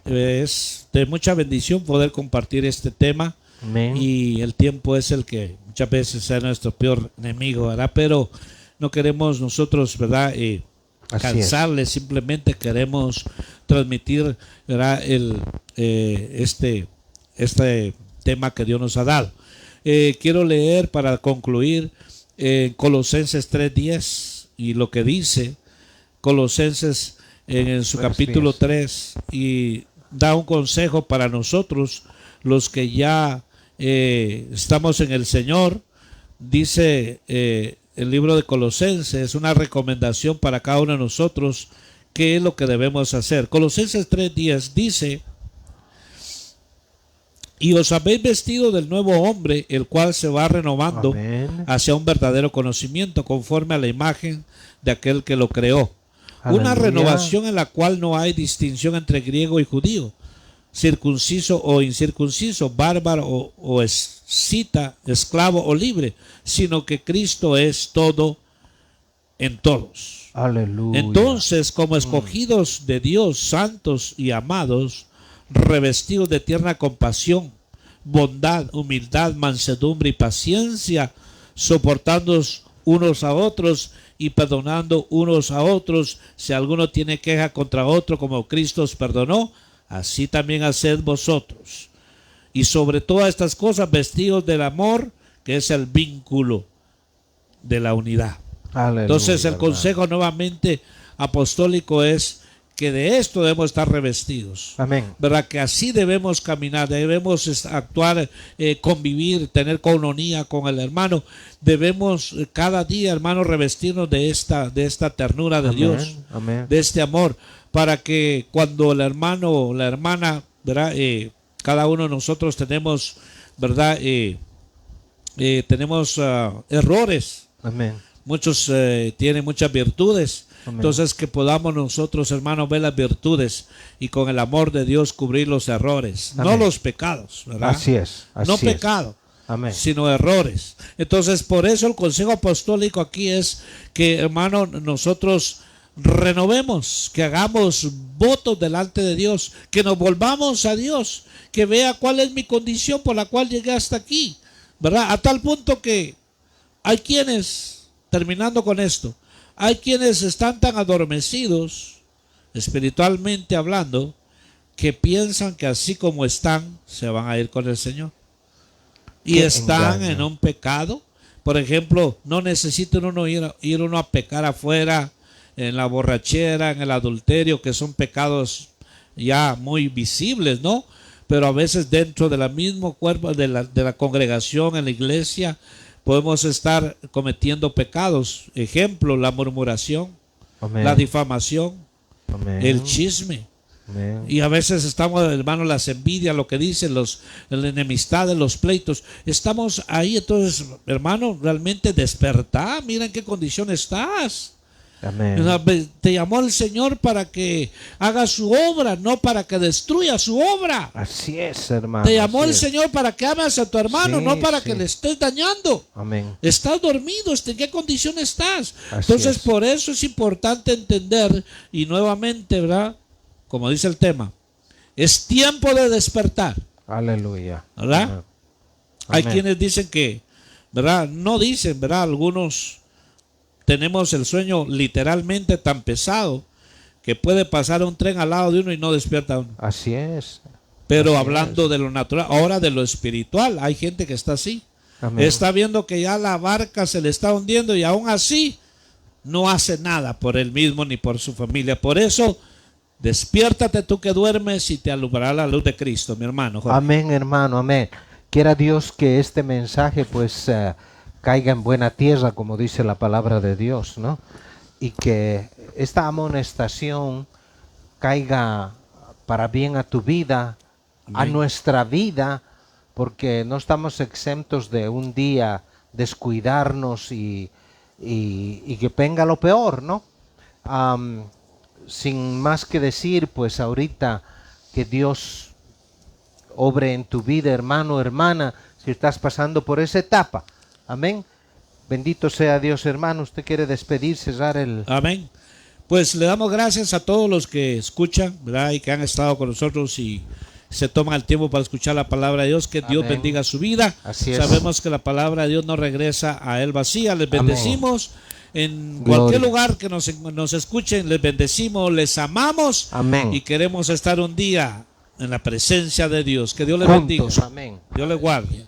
es de mucha bendición poder compartir este tema.
Amén.
Y el tiempo es el que muchas veces es nuestro peor enemigo, ¿verdad? Pero no queremos nosotros, ¿verdad? Cansarles, simplemente queremos transmitir, ¿verdad? Este tema que Dios nos ha dado. Quiero leer para concluir Colosenses 3:10 y lo que dice Colosenses en su capítulo 3 y da un consejo para nosotros los que ya estamos en el Señor. Dice el libro de Colosenses, una recomendación para cada uno de nosotros, qué es lo que debemos hacer. Colosenses 3:10 dice: y os habéis vestido del nuevo hombre, el cual se va renovando
Amén.
hacia un verdadero conocimiento conforme a la imagen de aquel que lo creó. Una
Aleluya.
renovación en la cual no hay distinción entre griego y judío, circunciso o incircunciso, bárbaro o escita, esclavo o libre, sino que Cristo es todo en todos.
Aleluya.
Entonces, como escogidos de Dios, santos y amados, revestidos de tierna compasión, bondad, humildad, mansedumbre y paciencia, soportándoos unos a otros y perdonando unos a otros, si alguno tiene queja contra otro, como Cristo os perdonó, así también haced vosotros. Y sobre todas estas cosas, vestidos del amor, que es el vínculo de la unidad.
Aleluya,
Entonces el
hermano.
consejo nuevamente apostólico es que de esto debemos estar revestidos.
Amén.
¿Verdad? Que así debemos caminar, debemos actuar, convivir, tener coinonía con el hermano. Debemos cada día, hermano, revestirnos de esta ternura de
Amén.
Dios,
Amén.
de este amor, para que cuando el hermano o la hermana, ¿verdad? Cada uno de nosotros tenemos, ¿verdad? Tenemos errores.
Amén.
Muchos tienen muchas virtudes.
Amén.
Entonces que podamos nosotros, hermanos, ver las virtudes y con el amor de Dios cubrir los errores,
Amén.
no los pecados, ¿verdad?
Así es.
No
así es.
pecado,
Amén.
sino errores. Entonces, por eso el consejo apostólico aquí es que, hermano, nosotros renovemos, que hagamos votos delante de Dios, que nos volvamos a Dios, que vea cuál es mi condición por la cual llegué hasta aquí, ¿verdad? A tal punto que hay quienes, terminando con esto, hay quienes están tan adormecidos, espiritualmente hablando, que piensan que así como están, se van a ir con el Señor. Y
Qué
están
engaño.
en un pecado. Por ejemplo, no necesita uno ir uno a pecar afuera, en la borrachera, en el adulterio, que son pecados ya muy visibles, ¿no? Pero a veces dentro de la mismo cuerpo de la congregación, en la iglesia, podemos estar cometiendo pecados. Ejemplo, la murmuración,
Amén.
la difamación,
Amén.
el chisme,
Amén.
Y a veces estamos, hermano, las envidias, lo que dicen, la enemistad de los pleitos. Estamos ahí, entonces, hermano, realmente despertar. Mira en qué condición estás.
Amén.
Te llamó el Señor para que haga su obra, no para que destruya su obra.
Así es, hermano.
Te llamó
así
el
es.
Señor para que ames a tu hermano,
Sí,
no para
sí.
que le estés dañando.
Amén.
Estás dormido, ¿en qué condición estás?
Así
Entonces,
es.
por eso es importante entender, y nuevamente, ¿verdad? Como dice el tema, es tiempo de despertar,
Aleluya.
¿verdad?
Amén.
Hay
Amén.
quienes dicen que, ¿verdad? No dicen, ¿verdad? Algunos tenemos el sueño literalmente tan pesado que puede pasar un tren al lado de uno y no despierta uno.
Así es.
Pero
Así
hablando
es.
de lo natural, ahora de lo espiritual, hay gente que está así.
Amén.
Está viendo que ya la barca se le está hundiendo y aún así no hace nada por él mismo ni por su familia. Por eso, despiértate tú que duermes y te alumbrará la luz de Cristo, mi hermano. Jorge.
Amén, hermano, amén. Quiera Dios que este mensaje pues caiga en buena tierra, como dice la palabra de Dios, ¿no? Y que esta amonestación caiga para bien a tu vida, a
Amén.
nuestra vida, porque no estamos exentos de un día descuidarnos y que venga lo peor, ¿no? Sin más que decir, pues ahorita que Dios obre en tu vida, hermano, hermana, si estás pasando por esa etapa. Amén. Bendito sea Dios, hermano. Usted quiere despedir, cerrar el...
Amén. Pues le damos gracias a todos los que escuchan, ¿verdad? Y que han estado con nosotros y se toman el tiempo para escuchar la palabra de Dios. Que Dios
Amén.
bendiga su vida.
Así es.
Sabemos que la palabra de Dios no regresa a él vacía. Les
Amén.
bendecimos. En
Gloria.
cualquier lugar que nos escuchen, les bendecimos, les amamos.
Amén.
Y queremos estar un día en la presencia de Dios. Que Dios les
Juntos.
bendiga.
Amén.
Dios les guarde.